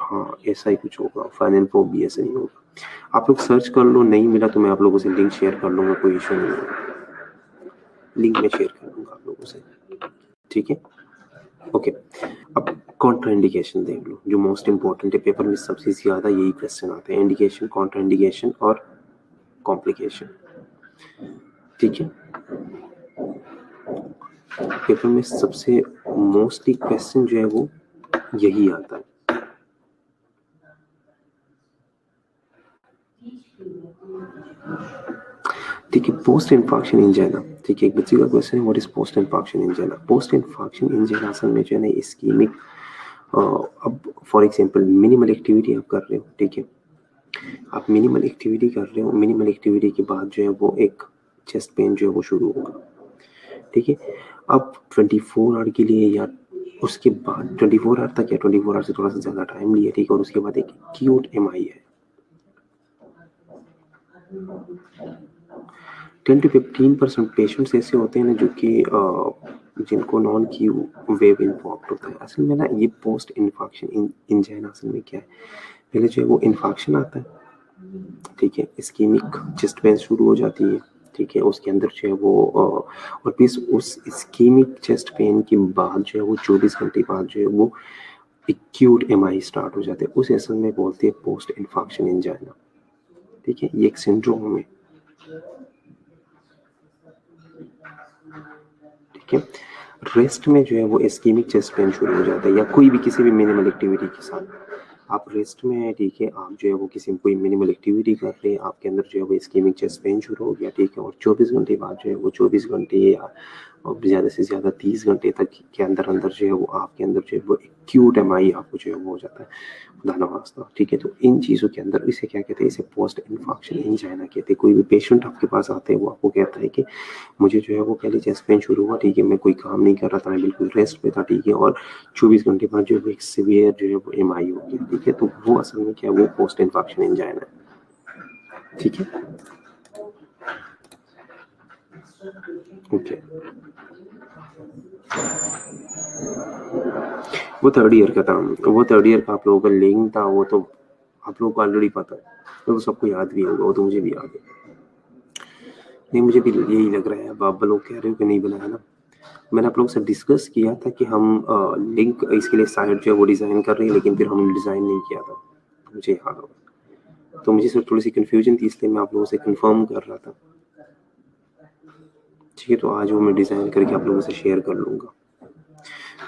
हाँ ऐसा ही कुछ होगा, फाइनल प्रो बीएसएन ही होगा। आप लोग सर्च कर लो, नहीं मिला तो मैं आप लोगों से लिंक शेयर कर लूंगा, कोई इशू नहीं है, लिंक में शेयर कर दूंगा आप लोगों से, ठीक है। ओके, अब कॉन्ट्राइंडिकेशन देख लो, जो मोस्ट इंपॉर्टेंट है, पेपर में सबसे ज्यादा यही क्वेश्चन आता है, इंडिकेशन, कॉन्ट्राइंडिकेशन और कॉम्प्लिकेशन, ठीक है। पेपर में सबसे मोस्टली क्वेश्चन जो है वो यही आता है। ठीक है, पोस्ट इन्फार्क्शन इंजाइना, ठीक है, एक बच्चे का क्वेश्चन है, what is post infarction angina? Post infarction angina असल में जो है ना इस्कीमिक, अब फॉर एग्जांपल मिनिमल एक्टिविटी आप कर रहे हो, ठीक है, आप मिनिमल एक्टिविटी कर रहे हो, मिनिमल एक्टिविटी के बाद जो है वो एक चेस्ट पेन जो है वो शुरू होगा, ठीक है। अब 24 आवर के लिए या उसके बाद 24 आवर तक या 24 आवर से थोड़ा सा ज़्यादा टाइम लिया, ठीक है, और उसके बाद एक एक्यूट एमआई है। 10 to 15% पेशेंट्स ऐसे होते हैं ना जो कि जिनको नॉन क्यू वेव इन्फॉर्क्ट होता है। असल में ना ये पोस्ट इन्फॉर्क्शन इंजाइना असल में क्या है, पहले जो है वो इन्फेक्शन आता है, ठीक है, इस्कीमिक चेस्ट पेन शुरू हो जाती है, ठीक है, उसके अंदर जो है वो और फिर उस इस्कीमिक चेस्ट पेन के बाद जो है वो 24 घंटे बाद जो है वो एक्यूट एमआई स्टार्ट हो जाते हैं, उस असल में बोलते हैं पोस्ट इन्फेक्शन एंजाइना, ठीक है, ये एक सिंड्रोम है, ठीक है। रेस्ट में जो है वो इस्कीमिक चेस्ट पेन शुरू हो जाता है, या कोई भी किसी भी मिनिमल एक्टिविटी के साथ आप रेस्ट में, ठीक है, आप जो है वो किसी कोई मिनिमल एक्टिविटी कर रहे हैं, आपके अंदर जो है वो इस्कीमिक चेस्ट पेन शुरू हो गया, ठीक है, और 24 घंटे बाद जो है वो 24 घंटे या और ज़्यादा से ज़्यादा 30 घंटे तक के अंदर अंदर जो है वो आपके अंदर जो है वो एक्यूट एमआई आपको जो है वो हो जाता है, खुदा न वास्ता, ठीक है। तो इन चीज़ों के अंदर इसे क्या कहते हैं, इसे पोस्ट इन्फेक्शन एंजाइना कहते हैं। कोई भी पेशेंट आपके पास आते हैं वो आपको कहता है कि मुझे जो है वो पहले चेस्ट पेन शुरू हुआ, ठीक है, मैं कोई काम नहीं कर रहा था, मैं बिल्कुल रेस्ट पे था, ठीक है, और 24 घंटे बाद जो है एक सीवियर जो है वो एमआई हो गया, ठीक है, तो वो असल में क्या है, वो पोस्ट इन्फेक्शन एंजाइना है, ठीक है, ओके। वो थर्ड ईयर का था, वो थर्ड ईयर का आप लोगों का लिंक था, वो तो आप लोगों को ऑलरेडी पता है, तो सबको याद भी होगा, वो तो मुझे भी याद है। नहीं, मुझे भी यही लग रहा है, अब आप लोग कह रहे हो कि नहीं बनाया ना, मैंने आप लोगों से डिस्कस किया था कि हम लिंक इसके लिए साइट जो है वो डिज़ाइन कर रहे हैं, लेकिन फिर हमने डिज़ाइन नहीं किया था, मुझे याद होगा, तो मुझे सिर्फ थोड़ी सी कन्फ्यूजन थी, इसलिए मैं आप लोगों से कंफर्म कर रहा था, ठीक है, तो आज वो मैं डिज़ाइन करके आप लोगों से शेयर कर लूँगा।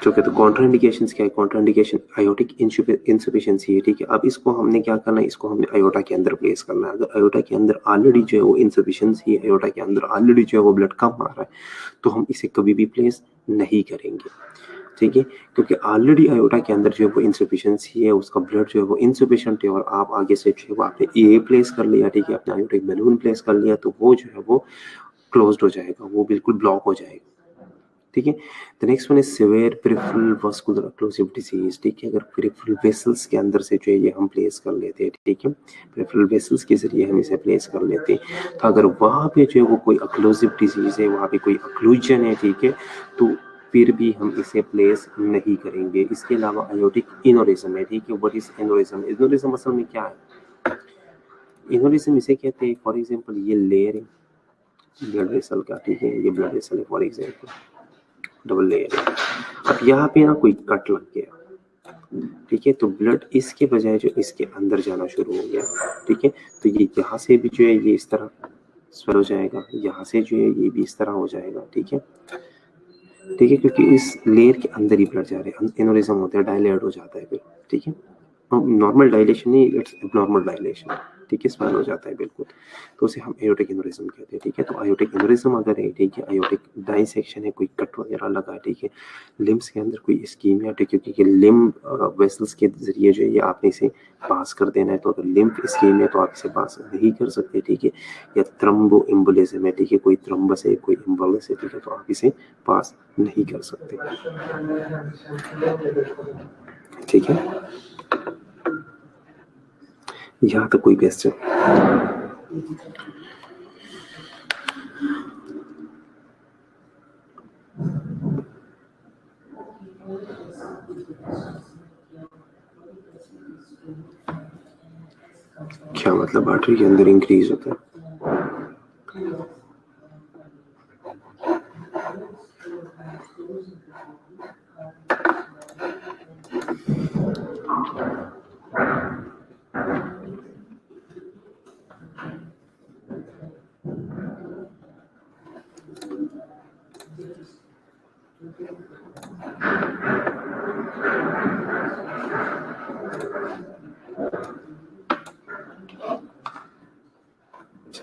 ठीक है, तो कॉन्ट्राइंडिकेशंस क्या है, कॉन्ट्राइंडिकेशन आयोटिक इनसफिशिएंसी है, ठीक है। अब इसको हमने क्या करना है, इसको हमने आयोटा के अंदर प्लेस करना है। अगर आयोटा के अंदर ऑलरेडी जो है वो इनसफिशिएंसी है, आयोटा के अंदर ऑलरेडी जो है वो ब्लड कम आ रहा है, तो हम इसे कभी भी प्लेस नहीं करेंगे, ठीक है, क्योंकि ऑलरेडी आयोटा के अंदर जो है वो इनसफिशिएंसी है, उसका ब्लड जो है वो इनसफिशिएंट है, और आप आगे से जो है वो आपने ए प्लेस कर लिया, ठीक है, अपने आयोटिक बैलून प्लेस कर लिया, तो वो जो है वो क्लोज्ड हो जाएगा, वो बिल्कुल ब्लॉक हो जाएगा, ठीक है। The next one is severe peripheral vascular occlusive disease, ठीक है, अगर पेरिफेरल वेसल्स के अंदर से जो है ये हम प्लेस कर लेते हैं, ठीक है, पेरिफेरल वेसल्स के जरिए हम इसे प्लेस कर लेते हैं, तो अगर वहाँ पे जो है वो कोई ओक्लूसिव डिजीज है, वहाँ पे कोई ओक्लूजन है, ठीक है, तो फिर भी हम इसे प्लेस नहीं करेंगे। इसके अलावा आयोटिक इनोरिज्म है, ठीक है, व्हाट इज इनोरिज्म, इनोरिज्म असल में क्या है, इनोरिज्म इसे कहते हैं, फॉर एग्जांपल ये लेयर है ब्लड वेसल का, ठीक है, ये ब्लड वेसल है फॉर एग्जांपल, डबल लेयर है, अब यहाँ पे ना कोई कट लग गया, ठीक है, तो ब्लड इसके बजाय जो इसके अंदर जाना शुरू हो गया, ठीक है, तो ये यहाँ से भी जो है ये इस तरह स्वेल हो जाएगा, यहाँ से जो है ये भी इस तरह हो जाएगा, ठीक है, ठीक है, क्योंकि इस लेयर के अंदर ही ब्लड जा रहे हैं, एनोरिज्म होता है, डायलेट हो जाता है फिर, ठीक है, नॉर्मल डायलेशन नहीं, इट्स एबनॉर्मल डायलेशन, ठीक है, स्वेल हो जाता है बिल्कुल, तो उसे हम एयोटिक एनोरिज्म कहते हैं, ठीक है। तो आयोटिक एनोरिज्म अगर है, ठीक है, आयोटिक डाइसेक्शन है, कोई कट वगैरह लगा है, ठीक है, लिम्स के अंदर कोई इस्कीमिया, ठीक है, क्योंकि लिम्ब वेसल्स के जरिए जो है ये आपने इसे पास कर देना है, तो अगर लिम्फ स्कीम है तो आप इसे पास नहीं कर सकते, ठीक है, या थ्रम्बो एम्बोलिज्म है, ठीक है, कोई थ्रम्बस है, कोई एम्बोलिस है, ठीक है, तो आप इसे पास नहीं कर सकते, ठीक है। यहाँ तक कोई क्वेश्चन? क्या मतलब आर्टरी के अंदर इंक्रीज होता है?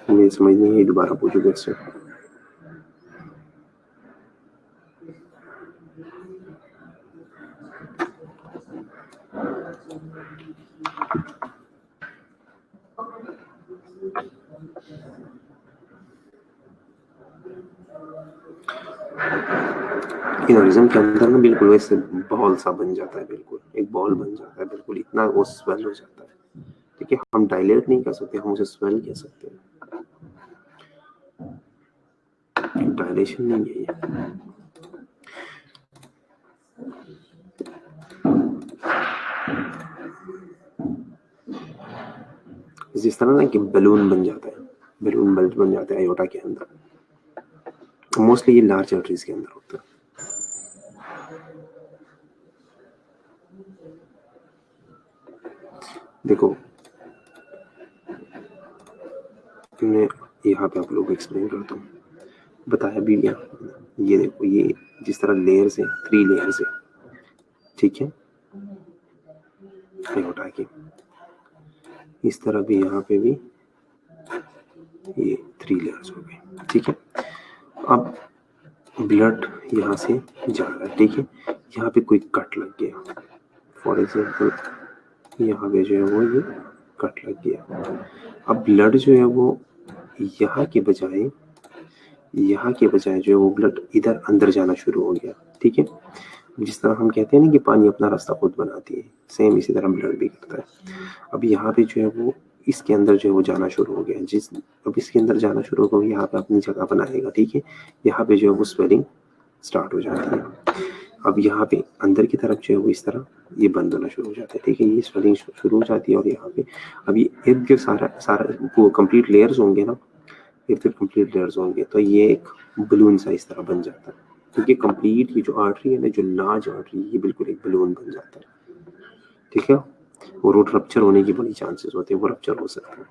मुझे समझ नहीं है, दोबारा पूछो क्वेश्चन। एनोरिज्म के अंदर ना बिल्कुल वैसे बॉल सा बन जाता है, बिल्कुल एक बॉल बन जाता है, बिल्कुल इतना वो स्वेल हो जाता है, ठीक है, हम डायलेट नहीं कर सकते, हम उसे स्वेल कह सकते हैं, डायलेशन नहीं है ये। जिस तरह ना कि बलून बन जाता है, बलून बल्ब बन जाता है आयोटा के अंदर, मोस्टली ये लार्ज आर्टरीज के अंदर होता है। देखो मैं यहाँ पे आप लोग को एक्सप्लेन करता हूँ, बताया भी ये देखो, ये जिस तरह लेयर्स है, 3 लेयर्स है, ठीक है, आयोटा की। इस तरह भी यहाँ पे भी ये 3 लेयर्स हो गए, ठीक है। अब ब्लड यहाँ से जा रहा है, ठीक है, यहाँ पे कोई कट लग गया, फॉर एग्जाम्पल यहाँ पे जो है वो ये कट लग गया। अब ब्लड जो है वो यहाँ के बजाय जो है वो ब्लड इधर अंदर जाना शुरू हो गया, ठीक है। जिस तरह हम कहते हैं ना कि पानी अपना रास्ता खुद बनाती है, सेम इसी तरह ब्लड भी करता है। अब यहाँ पे जो है वो इसके अंदर जो है वो जाना शुरू हो गया, अब इसके अंदर जाना शुरू हो गया, यहाँ पे अपनी जगह बनाएगा, ठीक है। यहाँ पे जो है वो स्वेलिंग स्टार्ट हो जाती है। अब यहाँ पे अंदर की तरफ जो है वो इस तरह ये बंद होना शुरू हो जाता है, ठीक है, ये स्वेलिंग शुरू हो जाती है। और यहाँ पे अब ये इर्द गिर्द सारा वो कंप्लीट लेयर्स होंगे ना, इर्द कंप्लीट लेयर्स होंगे, तो ये एक बलून सा इस तरह बन जाता है, क्योंकि कंप्लीट ये जो आर्टरी है ना, जो लार्ज आर्टरी, ये बिल्कुल एक बलून बन जाता है, ठीक है। और वो रप्चर होने की बड़ी चांसेस होते हैं, वो रप्चर हो सकता है,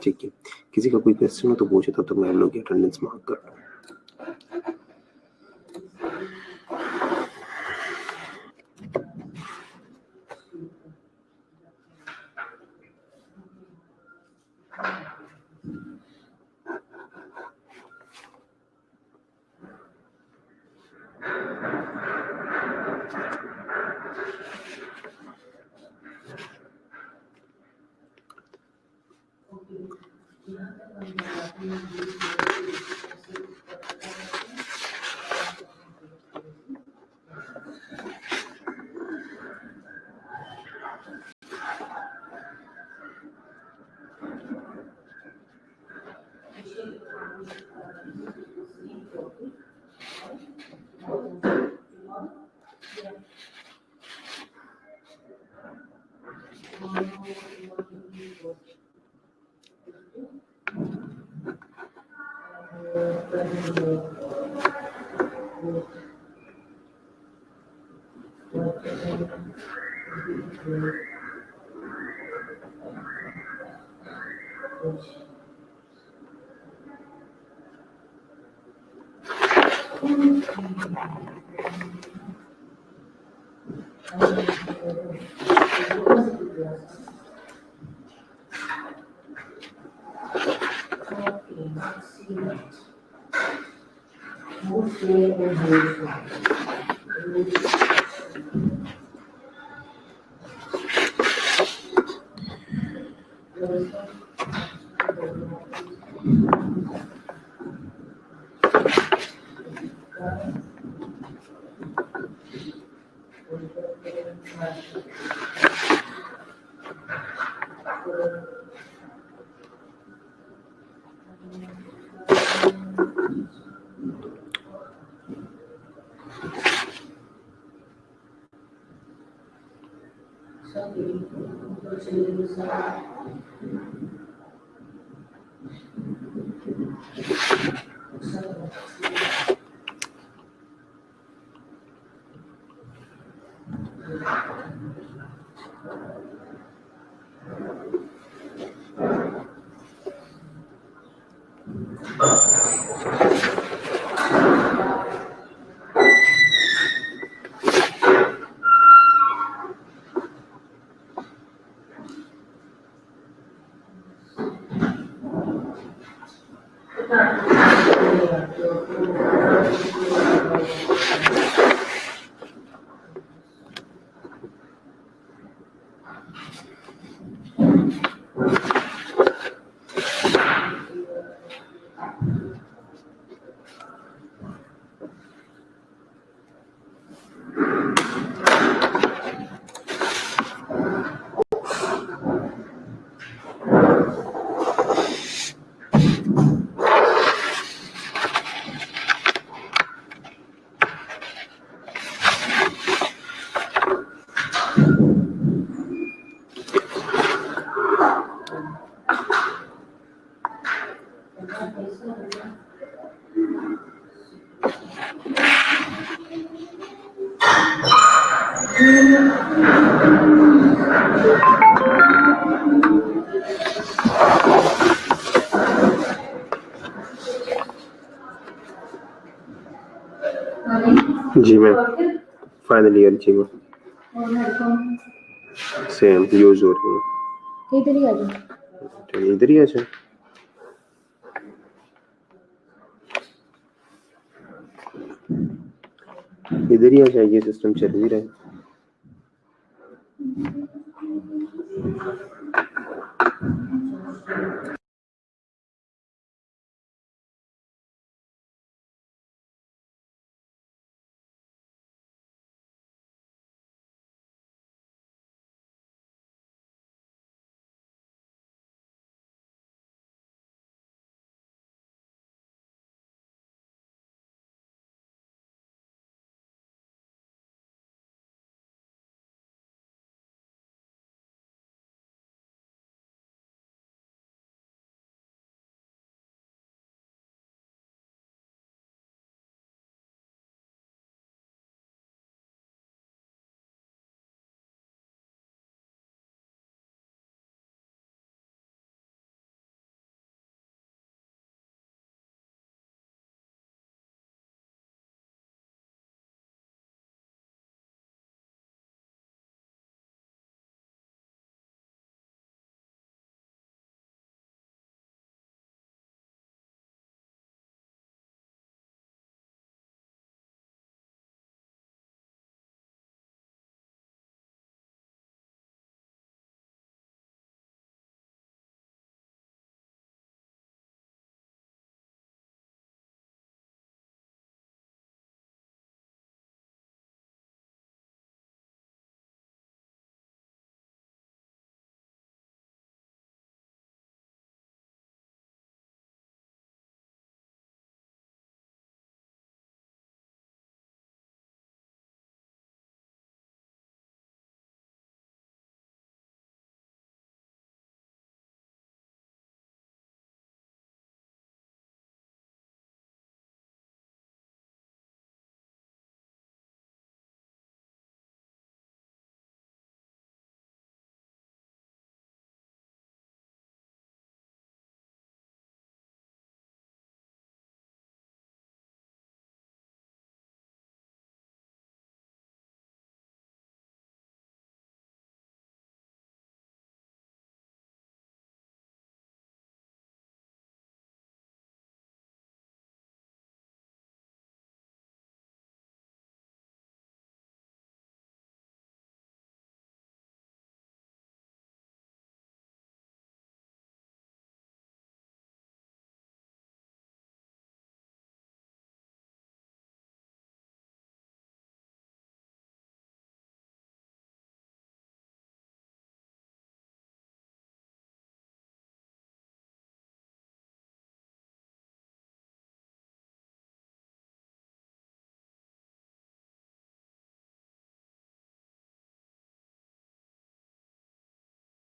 ठीक है। किसी का कोई क्वेश्चन हो तो पूछे, तब तक मैं हम लोग की अटेंडेंस मार्क कर दूँ। जी मैम, फाइनल ईयर जी मैम, सेम यूज हो रही है। इधर ही आ जाओ, इधर ही आ जाए। इधर ही आ जाइए, सिस्टम चल ही रहा है।